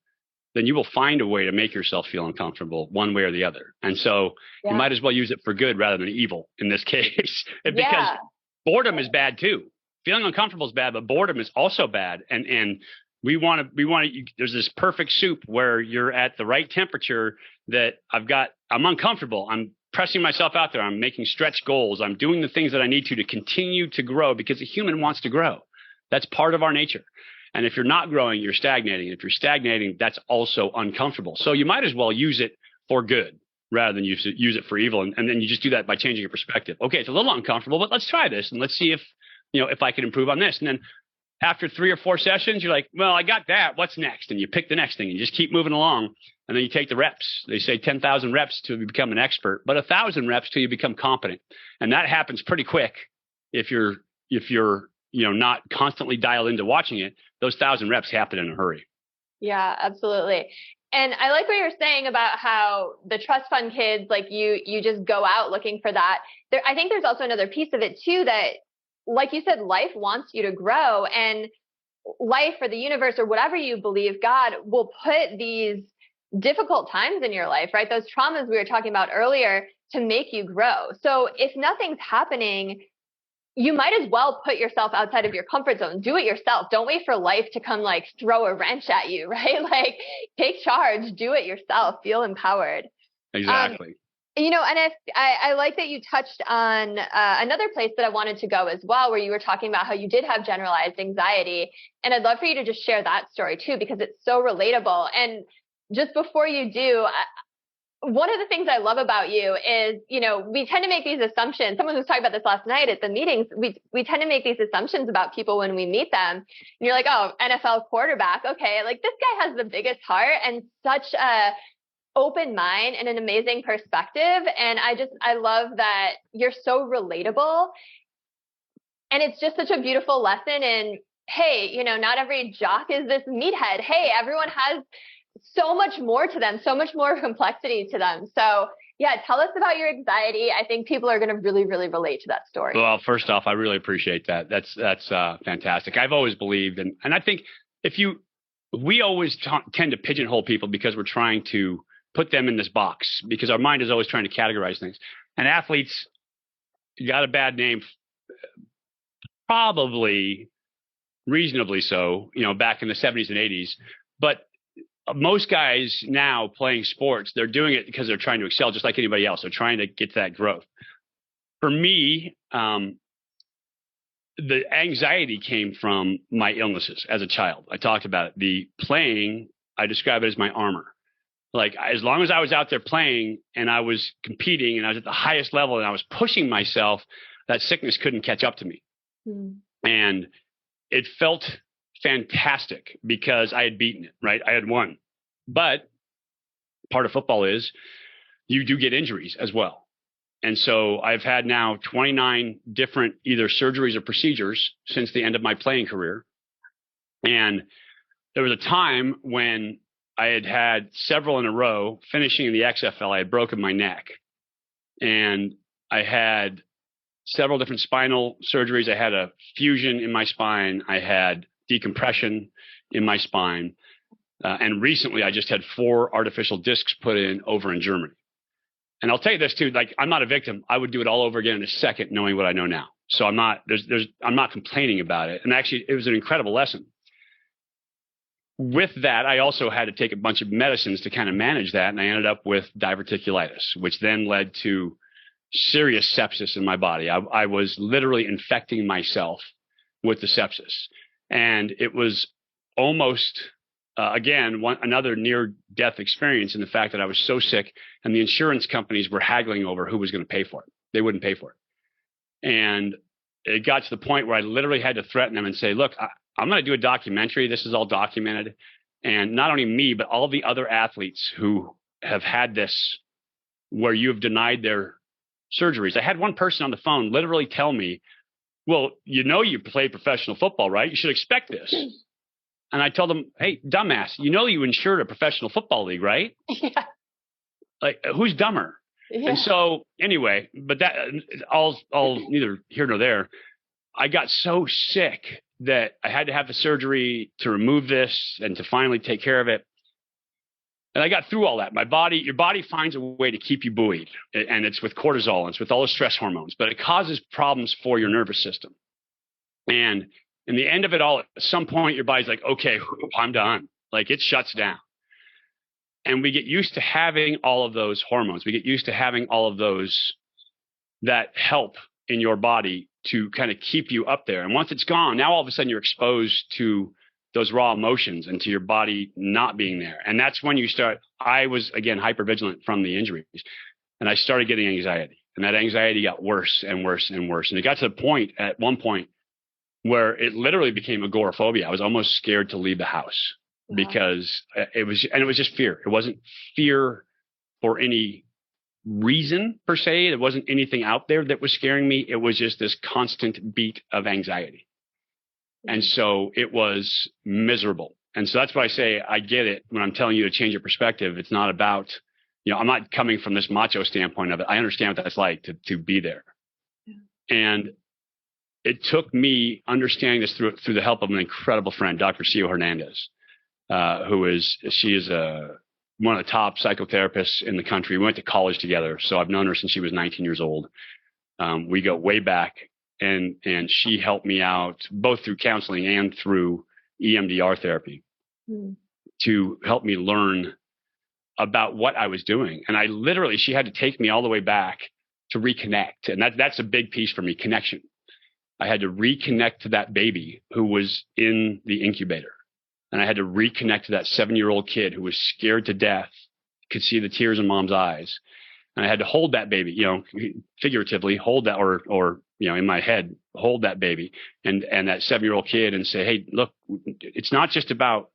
then you will find a way to make yourself feel uncomfortable one way or the other. And so you might as well use it for good rather than evil in this case, because boredom is bad too. Feeling uncomfortable is bad, but boredom is also bad. And we want to, there's this perfect soup where you're at the right temperature that I'm uncomfortable. I'm pressing myself out there. I'm making stretch goals. I'm doing the things that I need to continue to grow because a human wants to grow. That's part of our nature. And if you're not growing, you're stagnating. If you're stagnating, that's also uncomfortable. So you might as well use it for good rather than use it for evil. And then you just do that by changing your perspective. Okay, it's a little uncomfortable, but let's try this and let's see if I can improve on this. And then after 3 or 4 sessions, you're like, well, I got that. What's next? And you pick the next thing and you just keep moving along. And then you take the reps. They say 10,000 reps till you become an expert, but 1,000 reps till you become competent. And that happens pretty quick if you're not constantly dialed into watching it. Those 1,000 reps happen in a hurry. Yeah, absolutely. And I like what you're saying about how the trust fund kids, like you just go out looking for that. I think there's also another piece of it too, that like you said, life wants you to grow, and life or the universe or whatever you believe, God will put these difficult times in your life, right? Those traumas we were talking about earlier to make you grow. So if nothing's happening, you might as well put yourself outside of your comfort zone. Do it yourself. Don't wait for life to come like throw a wrench at you, right? Like take charge, do it yourself, feel empowered. Exactly. And I like that you touched on another place that I wanted to go as well, where you were talking about how you did have generalized anxiety. And I'd love for you to just share that story too, because it's so relatable. And just before you do, one of the things I love about you is, we tend to make these assumptions. Someone was talking about this last night at the meetings. We tend to make these assumptions about people when we meet them. And you're like, oh, NFL quarterback. Okay. Like, this guy has the biggest heart and such a open mind and an amazing perspective. And I love that you're so relatable. And it's just such a beautiful lesson in, hey, not every jock is this meathead. Hey, everyone has so much more to them, so much more complexity to them. So yeah, tell us about your anxiety. I think people are going to really, really relate to that story. Well, first off, I really appreciate that. That's fantastic. I've always believed, and I think we always tend to pigeonhole people because we're trying to put them in this box because our mind is always trying to categorize things. And athletes got a bad name, probably reasonably so, back in the 70s and 80s. But most guys now playing sports, they're doing it because they're trying to excel just like anybody else. They're trying to get to that growth. For me, the anxiety came from my illnesses as a child. I talked about it. The playing, I describe it as my armor. Like, as long as I was out there playing and I was competing and I was at the highest level and I was pushing myself, that sickness couldn't catch up to me. And it felt fantastic because I had beaten it, right? I had won. But part of football is you do get injuries as well. And so I've had now 29 different either surgeries or procedures since the end of my playing career. And there was a time when I had had several in a row. Finishing in the XFL, I had broken my neck. And I had several different spinal surgeries. I had a fusion in my spine. I had decompression in my spine. And recently, I just had 4 artificial discs put in over in Germany. And I'll tell you this too, like, I'm not a victim. I would do it all over again in a second, knowing what I know now. So I'm not complaining about it. And actually, it was an incredible lesson. With that, I also had to take a bunch of medicines to kind of manage that. And I ended up with diverticulitis, which then led to serious sepsis in my body. I was literally infecting myself with the sepsis. And it was almost, another near-death experience in the fact that I was so sick and the insurance companies were haggling over who was going to pay for it. They wouldn't pay for it. And it got to the point where I literally had to threaten them and say, look, I'm going to do a documentary. This is all documented. And not only me, but all the other athletes who have had this where you have denied their surgeries. I had one person on the phone literally tell me, well, you play professional football, right? You should expect this. And I told him, hey, dumbass, you insured a professional football league, right? Yeah. Like, who's dumber? Yeah. And so anyway, but that all neither here nor there. I got so sick that I had to have the surgery to remove this and to finally take care of it. And I got through all that. Your body finds a way to keep you buoyed, and it's with cortisol, and it's with all the stress hormones, but it causes problems for your nervous system. And in the end of it all, at some point, your body's like, okay, I'm done. Like, it shuts down. And we get used to having all of those hormones. We get used to having all of those that help in your body to kind of keep you up there. And once it's gone, now all of a sudden you're exposed to those raw emotions and to your body not being there. And that's when I was, again, hypervigilant from the injuries. And I started getting anxiety. And that anxiety got worse and worse and worse. And it got to the point, at one point, where it literally became agoraphobia. I was almost scared to leave the house because it was just fear. It wasn't fear for any reason per se. There wasn't anything out there that was scaring me. It was just this constant beat of anxiety. And so it was miserable. And so that's why I say I get it when I'm telling you to change your perspective. It's not about, I'm not coming from this macho standpoint of it. I understand what that's like to be there. Yeah. And it took me understanding this through the help of an incredible friend, Dr. Cio Hernandez, she is one of the top psychotherapists in the country. We went to college together. So I've known her since she was 19 years old. We go way back. And she helped me out both through counseling and through EMDR therapy to help me learn about what I was doing. And she had to take me all the way back to reconnect. And that's a big piece for me, connection. I had to reconnect to that baby who was in the incubator. And I had to reconnect to that 7-year-old kid who was scared to death could see the tears in mom's eyes. And I had to hold that baby, figuratively hold that, or in my head, hold that baby and that 7-year-old kid and say, hey, look, it's not just about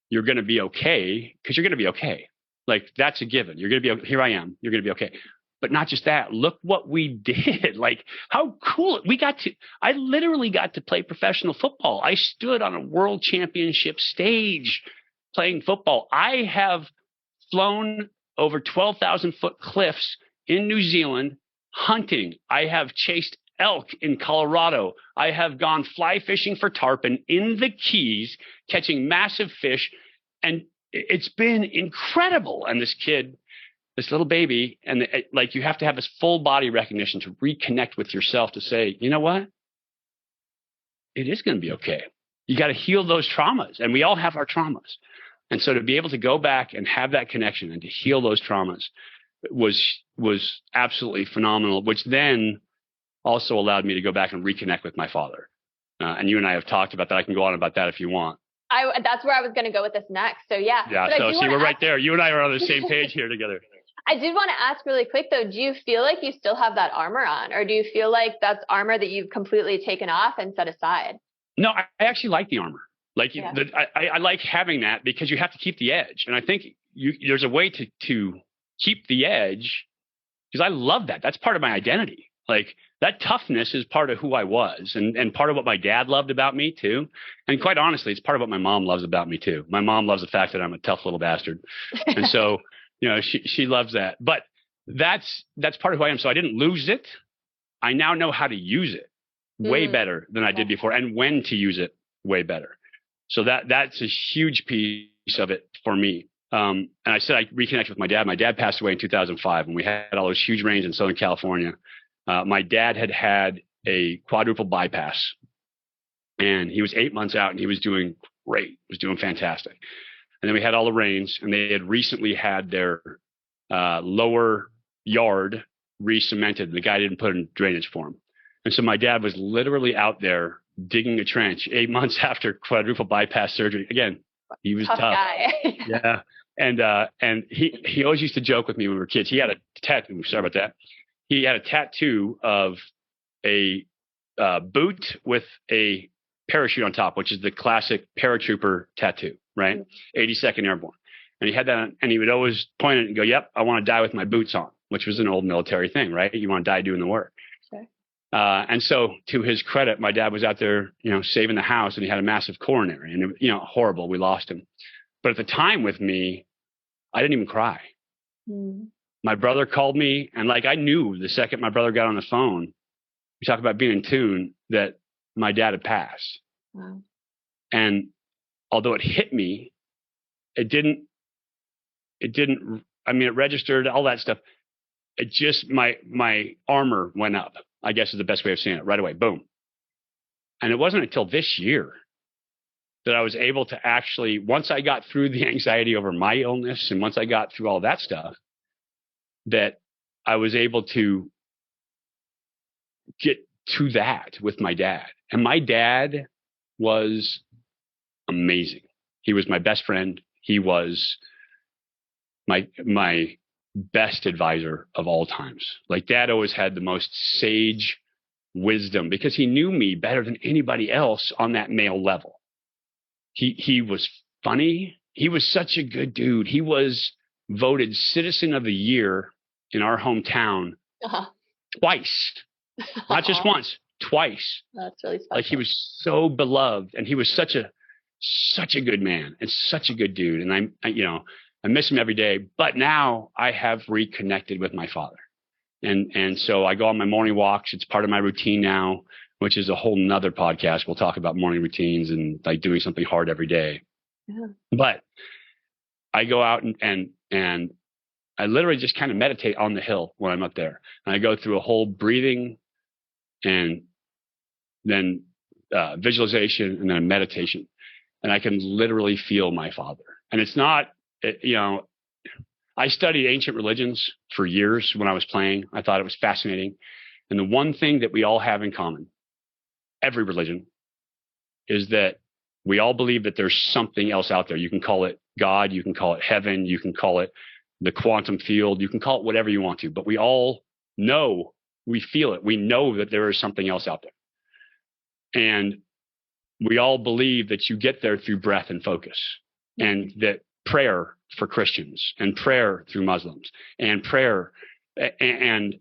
you're going to be okay, because you're going to be okay. Like, that's a given. You're going to be, here I am. You're going to be okay. But not just that. Look what we did. Like, how cool I literally got to play professional football. I stood on a world championship stage playing football. I have flown over 12,000-foot cliffs in New Zealand hunting. I have chased elk in Colorado. I have gone fly fishing for tarpon in the Keys, catching massive fish. And it's been incredible. And this little baby, and you have to have this full body recognition to reconnect with yourself to say, you know what? It is going to be okay. You got to heal those traumas. And we all have our traumas. And so to be able to go back and have that connection and to heal those traumas was absolutely phenomenal, which then also allowed me to go back and reconnect with my father. And you and I have talked about that. I can go on about that if you want. That's where I was going to go with this next. So yeah. Yeah. So see, we're right there. You and I are on the same page here together. I did want to ask really quick though, do you feel like you still have that armor on, or do you feel like that's armor that you've completely taken off and set aside? No, I actually like the armor. I like having that because you have to keep the edge. And I think there's a way to keep the edge, because I love that. That's part of my identity. Like, that toughness is part of who I was and part of what my dad loved about me too. And quite honestly, it's part of what my mom loves about me too. My mom loves the fact that I'm a tough little bastard. And so, she loves that. But that's part of who I am. So I didn't lose it. I now know how to use it way better than I did before, and when to use it way better. So that's a huge piece of it for me. And I said I reconnected with my dad. My dad passed away in 2005 when we had all those huge rains in Southern California. My dad had a quadruple bypass, and he was 8 months out, and he was doing great. He was doing fantastic. And then we had all the rains, and they had recently had their lower yard re-cemented. The guy didn't put in drainage for him. And so my dad was literally out there digging a trench 8 months after quadruple bypass surgery. Again, he was tough. Guy. Yeah. And he always used to joke with me when we were kids. He had a tattoo. Sorry about that. He had a tattoo of a boot with a parachute on top, which is the classic paratrooper tattoo, right? 82nd Airborne. And he had that on, and he would always point it and go, yep, I want to die with my boots on, which was an old military thing, right? You want to die doing the work. Sure. And so to his credit, my dad was out there, saving the house, and he had a massive coronary, and horrible. We lost him. But at the time with me, I didn't even cry. My brother called me, and I knew the second my brother got on the phone, we talk about being in tune, that my dad had passed. Wow. And although it hit me, it didn't, it registered, all that stuff. It just, my armor went up, I guess is the best way of saying it, right away. Boom. And it wasn't until this year that I was able to actually, once I got through the anxiety over my illness, and once I got through all that stuff, that I was able to get to that with my dad. And my dad was amazing. He was my best friend. He was my best advisor of all times. Dad always had the most sage wisdom because he knew me better than anybody else on that male level. He was funny. He was such a good dude. He was voted Citizen of the Year in our hometown twice, not just once, twice. That's really special. He was so beloved, and he was such a good man and such a good dude. And I miss him every day, but now I have reconnected with my father. And so I go on my morning walks. It's part of my routine now, which is a whole nother podcast. We'll talk about morning routines and doing something hard every day. Yeah. But I go out and I literally just kind of meditate on the hill when I'm up there. And I go through a whole breathing and then visualization and then a meditation. And I can literally feel my father. And it's not, I studied ancient religions for years when I was playing. I thought it was fascinating. And the one thing that we all have in common, every religion, is that we all believe that there's something else out there. You can call it God, you can call it heaven, you can call it the quantum field. You can call it whatever you want to, but we all know, we feel it. We know that there is something else out there. And we all believe that you get there through breath and focus, and that prayer for Christians and prayer through Muslims and prayer and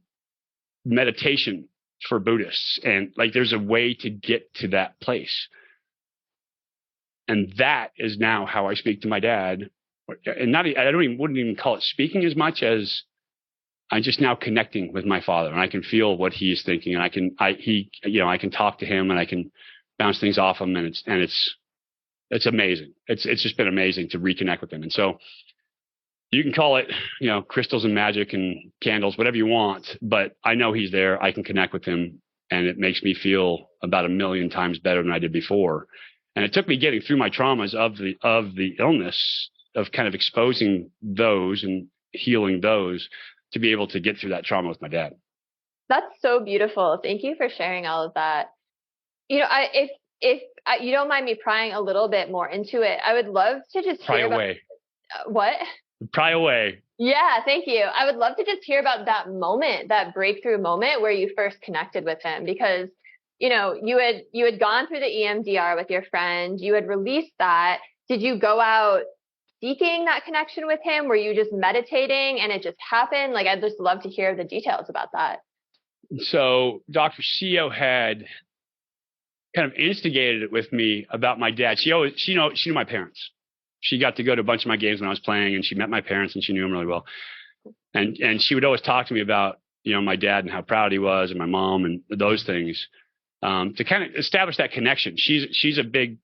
meditation for Buddhists. And like, there's a way to get to that place. And that is now how I speak to my dad. And wouldn't even call it speaking as much as I'm just now connecting with my father, and I can feel what he is thinking, and I can talk to him, and I can bounce things off him, and it's amazing. It's just been amazing to reconnect with him. And so you can call it, crystals and magic and candles, whatever you want, but I know he's there. I can connect with him, and it makes me feel about 1,000,000 times better than I did before. And it took me getting through my traumas of the illness, of kind of exposing those and healing those, to be able to get through that trauma with my dad. That's so beautiful. Thank you for sharing all of that. If you don't mind me prying a little bit more into it, I would love to just pry away. What? Pry away. Yeah, thank you. I would love to just hear about that moment, that breakthrough moment where you first connected with him, because you had gone through the EMDR with your friend, you had released that. Did you go out seeking that connection with him? Were you just meditating and it just happened? Like, I'd just love to hear the details about that. So Dr. Sio had kind of instigated it with me about my dad. She knew my parents. She got to go to a bunch of my games when I was playing, and she met my parents, and she knew them really well. And she would always talk to me about, my dad and how proud he was, and my mom and those things, to kind of establish that connection. She's a big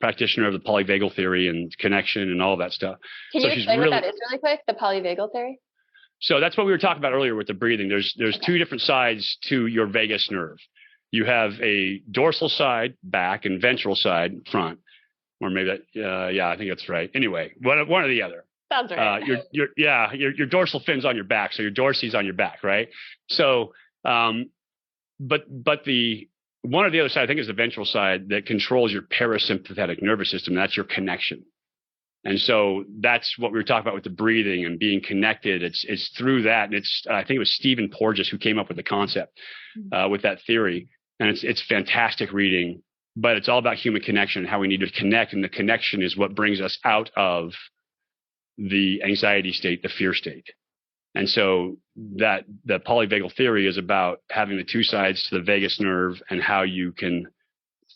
practitioner of the polyvagal theory and connection and all that stuff. Can you explain what that is really quick, the polyvagal theory? So that's what we were talking about earlier with the breathing. There's two different sides to your vagus nerve. You have a dorsal side, back, and ventral side, front. Or maybe I think that's right. Anyway, one or the other. Sounds right. Your dorsal fin's on your back, so your dorsi's on your back, right? So, but the one or the other side, I think, is the ventral side that controls your parasympathetic nervous system. That's your connection. And so that's what we were talking about with the breathing and being connected. It's through that. And I think it was Stephen Porges who came up with the concept with that theory. And it's fantastic reading, but it's all about human connection and how we need to connect. And the connection is what brings us out of the anxiety state, the fear state. And so that the polyvagal theory is about having the two sides to the vagus nerve, and how you can,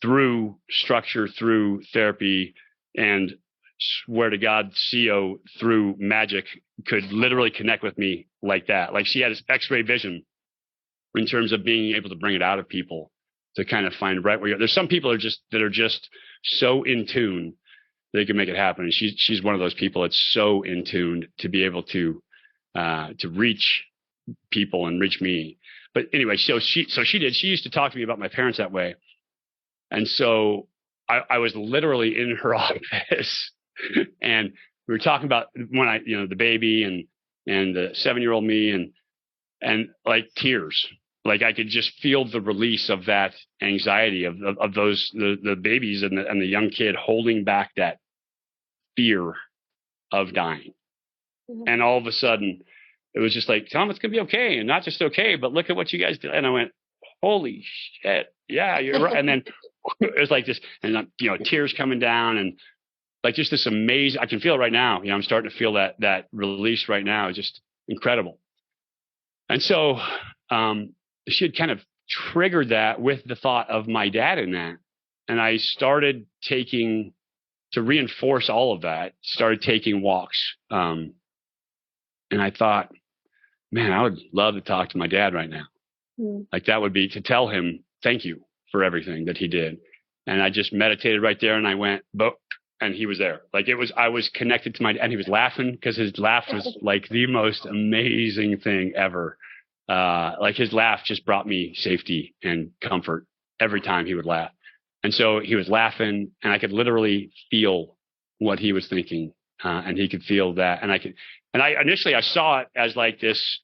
through structure, through therapy, and swear to God, CO through magic, could literally connect with me like that. Like, she had this X-ray vision in terms of being able to bring it out of people to kind of find right where you're. There's some people that are just so in tune they can make it happen. And she's one of those people that's so in tune to be able to reach people and reach me. But anyway, so she did. She used to talk to me about my parents that way. And so I was literally in her office, and we were talking about when the baby and the 7-year-old me, and like tears. Like, I could just feel the release of that anxiety of those, the babies and the young kid holding back that fear of dying. Mm-hmm. And all of a sudden it was just like, Tom, it's going to be okay. And not just okay, but look at what you guys did. And I went, holy shit. Yeah, you're right. And then it was like this, and tears coming down, and like just this amazing, I can feel it right now. I'm starting to feel that release right now. It's just incredible. And so, she had kind of triggered that with the thought of my dad in that. And I started to reinforce all of that, started taking walks. And I thought, man, I would love to talk to my dad right now. Mm. Like, that would be to tell him thank you for everything that he did. And I just meditated right there, and I went, and he was there. Like, I was connected to and he was laughing, because his laugh was like the most amazing thing ever. Like, his laugh just brought me safety and comfort every time he would laugh. And so he was laughing, and I could literally feel what he was thinking. And he could feel that. And I initially saw it as like this,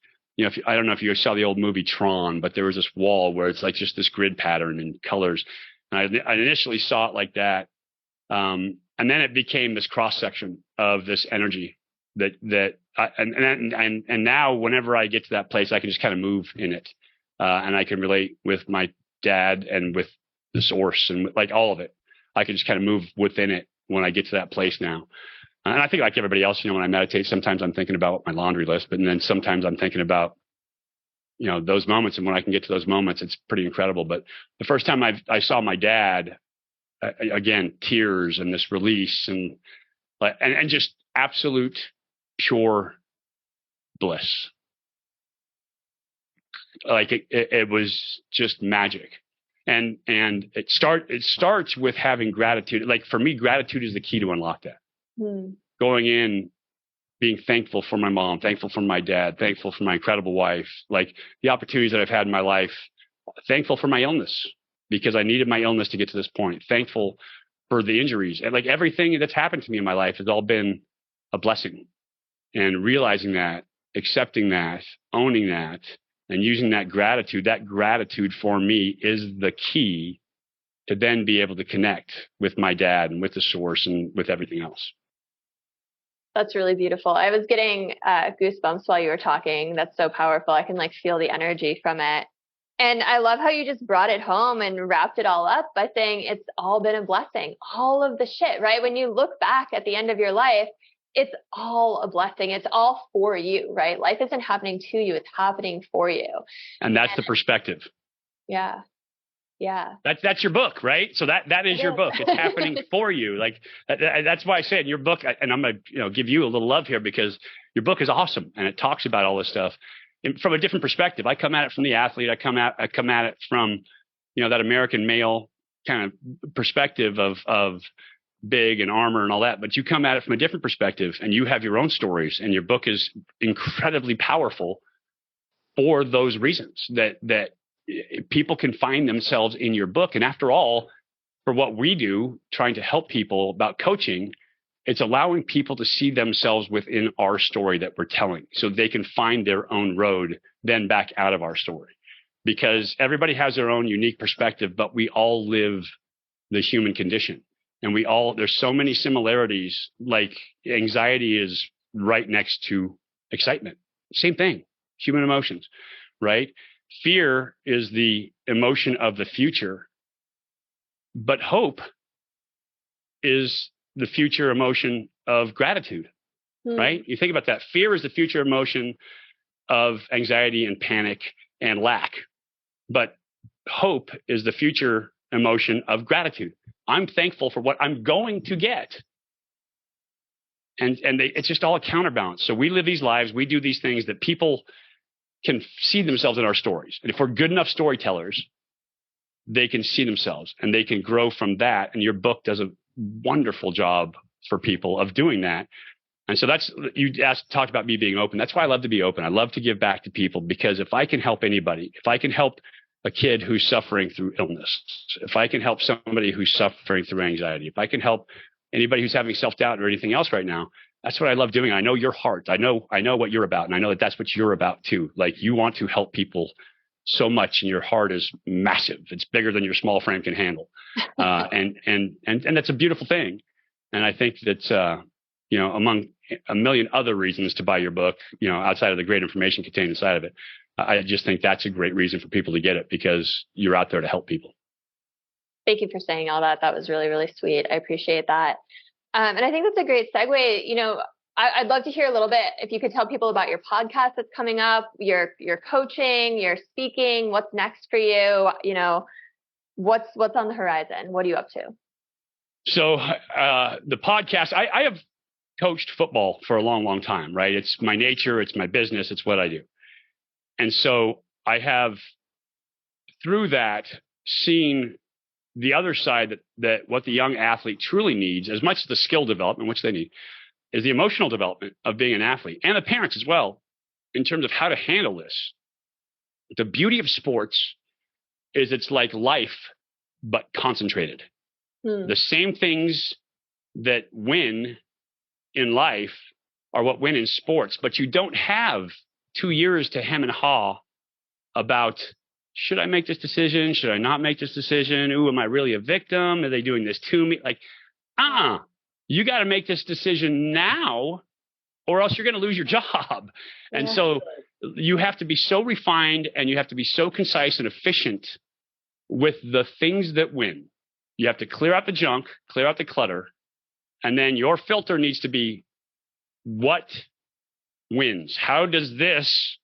I don't know if you saw the old movie Tron, but there was this wall where it's like just this grid pattern and colors. And I initially saw it like that. And then it became this cross section of this energy that And now whenever I get to that place, I can just kind of move in it. And I can relate with my dad and with the source and with, like, all of it. I can just kind of move within it when I get to that place now. And I think like everybody else, when I meditate, sometimes I'm thinking about my laundry list, but then sometimes I'm thinking about, those moments. And when I can get to those moments, it's pretty incredible. But the first time I saw my dad, again, tears and this release and just absolute pure bliss. Like it was just magic. And it starts with having gratitude. Like for me, gratitude is the key to unlock that. Going in, being thankful for my mom, thankful for my dad, thankful for my incredible wife, like the opportunities that I've had in my life, thankful for my illness because I needed my illness to get to this point, thankful for the injuries, and like everything that's happened to me in my life has all been a blessing. And realizing that, accepting that, owning that, and using that gratitude for me is the key to then be able to connect with my dad and with the source and with everything else. That's really beautiful. I was getting goosebumps while you were talking. That's so powerful. I can feel the energy from it. And I love how you just brought it home and wrapped it all up by saying it's all been a blessing. All of the shit, right? When you look back at the end of your life, it's all a blessing. It's all for you, right? Life isn't happening to you. It's happening for you. And that's the perspective. Yeah. Yeah. That's your book, right? So that is your book. It's happening for you. Like that's why I say in your book, and I'm going to give you a little love here because your book is awesome and it talks about all this stuff from a different perspective. I come at it from the athlete. I come at it from that American male kind of perspective of big and armor and all that. But you come at it from a different perspective, and you have your own stories. And your book is incredibly powerful for those reasons that people can find themselves in your book. And after all, for what we do, trying to help people about coaching, it's allowing people to see themselves within our story that we're telling so they can find their own road then back out of our story. Because everybody has their own unique perspective, but we all live the human condition. And there's so many similarities, like anxiety is right next to excitement. Same thing, human emotions, right? Fear is the emotion of the future, but hope is the future emotion of gratitude, right? You think about that. Fear is the future emotion of anxiety and panic and lack, but hope is the future emotion of gratitude. I'm thankful for what I'm going to get. And it's just all a counterbalance. So we live these lives, we do these things that people can see themselves in our stories. And if we're good enough storytellers, they can see themselves and they can grow from that. And your book does a wonderful job for people of doing that. And so talked about me being open. That's why I love to be open. I love to give back to people because if I can help anybody, if I can help a kid who's suffering through illness, if I can help somebody who's suffering through anxiety, if I can help anybody who's having self-doubt or anything else right now, that's what I love doing. I know your heart. I know what you're about. And I know that that's what you're about too. Like you want to help people so much and your heart is massive. It's bigger than your small frame can handle. And that's a beautiful thing. And I think that, among a million other reasons to buy your book, outside of the great information contained inside of it, I just think that's a great reason for people to get it because you're out there to help people. Thank you for saying all that. That was really, really sweet. I appreciate that. And I think that's a great segue. I'd love to hear a little bit, if you could tell people about your podcast that's coming up, your coaching, your speaking, what's next for you, what's on the horizon? What are you up to? So the podcast, I have coached football for a long, long time, right? It's my nature. It's my business. It's what I do. And so I have, through that, seen the other side that what the young athlete truly needs, as much as the skill development, which they need, is the emotional development of being an athlete, and the parents as well, in terms of how to handle this. The beauty of sports is it's like life, but concentrated. The same things that win in life are what win in sports, but you don't have 2 years to hem and haw about, should I make this decision? Should I not make this decision? Ooh, am I really a victim? Are they doing this to me? Like, you got to make this decision now or else you're going to lose your job. And so you have to be so refined and you have to be so concise and efficient with the things that win. You have to clear out the junk, clear out the clutter. And then your filter needs to be what wins? How does this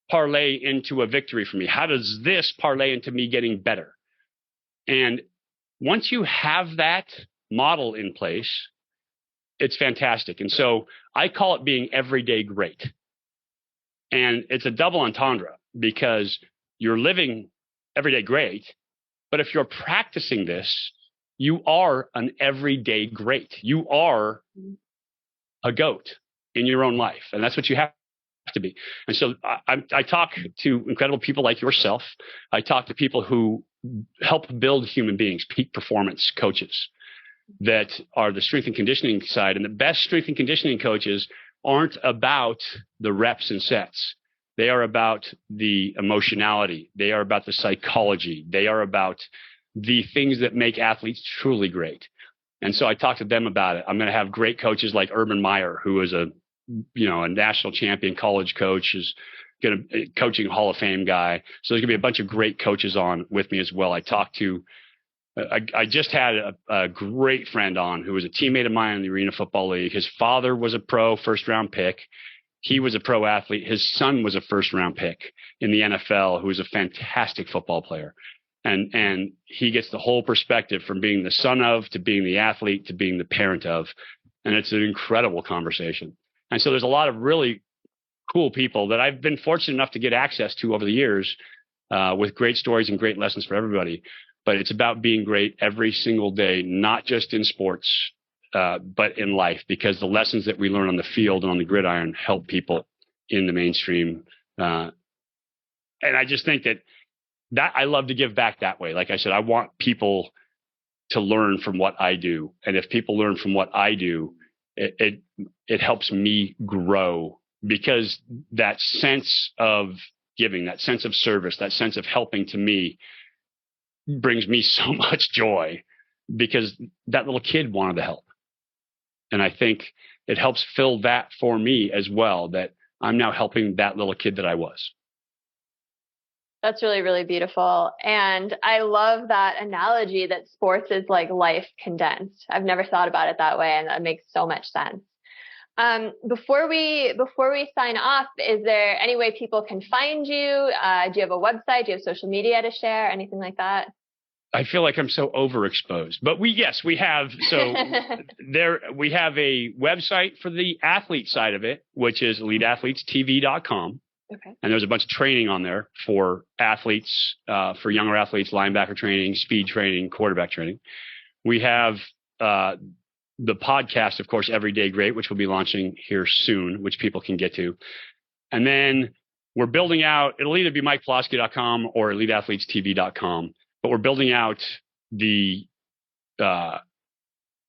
parlay into a victory for me? How does this parlay into me getting better? And once you have that model in place, it's fantastic. And so I call it being everyday great. And it's a double entendre because you're living everyday great. But if you're practicing this, you are an everyday great. You are a GOAT in your own life. And that's what you have to be. And so I talk to incredible people like yourself. I talk to people who help build human beings, peak performance coaches that are the strength and conditioning side. And the best strength and conditioning coaches aren't about the reps and sets. They are about the emotionality. They are about the psychology. They are about the things that make athletes truly great. And so I talked to them about it. I'm going to have great coaches like Urban Meyer, who is a national champion college coach, is going to coaching Hall of Fame guy. So there's going to be a bunch of great coaches on with me as well. I just had a great friend on who was a teammate of mine in the Arena Football League. His father was a pro first-round pick. He was a pro athlete. His son was a first-round pick in the NFL, who was a fantastic football player. And he gets the whole perspective from being the son of, to being the athlete, to being the parent of. And it's an incredible conversation. And so there's a lot of really cool people that I've been fortunate enough to get access to over the years with great stories and great lessons for everybody. But it's about being great every single day, not just in sports, but in life, because the lessons that we learn on the field and on the gridiron help people in the mainstream. And I just think that I love to give back that way. Like I said, I want people to learn from what I do. And if people learn from what I do, it helps me grow, because that sense of giving, that sense of service, that sense of helping to me brings me so much joy, because that little kid wanted to help. And I think it helps fill that for me as well, that I'm now helping that little kid that I was. That's really, really beautiful. And I love that analogy that sports is like life condensed. I've never thought about it that way, and that makes so much sense. Before we sign off, is there any way people can find you? Do you have a website? Do you have social media to share? Anything like that? I feel like I'm so overexposed, but we have we have a website for the athlete side of it, which is eliteathletestv.com. Okay. And there's a bunch of training on there for athletes, for younger athletes, linebacker training, speed training, quarterback training. We have the podcast, of course, Everyday Great, which will be launching here soon, which people can get to. And then we're building out, it'll either be MikePawlawski.com or EliteAthletesTV.com, but we're building out the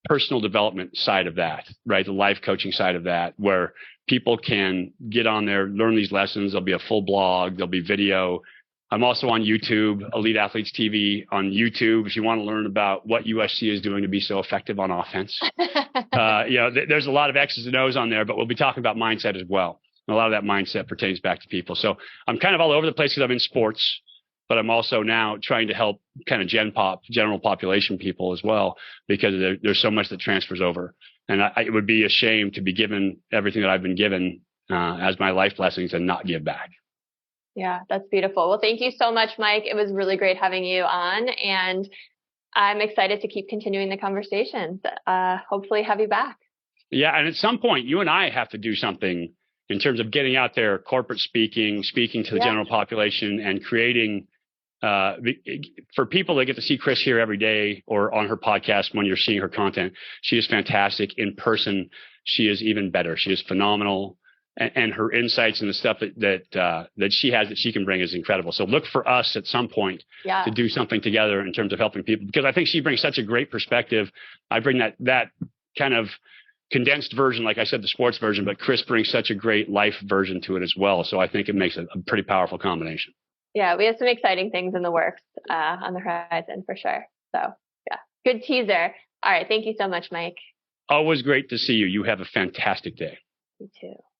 personal development side of that, right? The life coaching side of that, where people can get on there, learn these lessons. There'll be a full blog. There'll be video. I'm also on YouTube, Elite Athletes TV on YouTube. If you want to learn about what USC is doing to be so effective on offense, there's a lot of X's and O's on there, but we'll be talking about mindset as well. And a lot of that mindset pertains back to people. So I'm kind of all over the place because I'm in sports, but I'm also now trying to help kind of general population people as well, because there's so much that transfers over. And it would be a shame to be given everything that I've been given as my life blessings and not give back. Yeah, that's beautiful. Well, thank you so much, Mike. It was really great having you on, and I'm excited to keep continuing the conversations. Hopefully have you back. Yeah. And at some point, you and I have to do something in terms of getting out there, corporate speaking to the general population, and creating for people that get to see Chris here every day or on her podcast when you're seeing her content. She is fantastic in person. She is even better. She is phenomenal. And her insights and the stuff that she has that she can bring is incredible. So look for us at some point to do something together in terms of helping people, because I think she brings such a great perspective. I bring that kind of condensed version, like I said, the sports version, but Chris brings such a great life version to it as well. So I think it makes a pretty powerful combination. Yeah, we have some exciting things in the works on the horizon for sure. So yeah, good teaser. All right. Thank you so much, Mike. Always great to see you. You have a fantastic day. You too.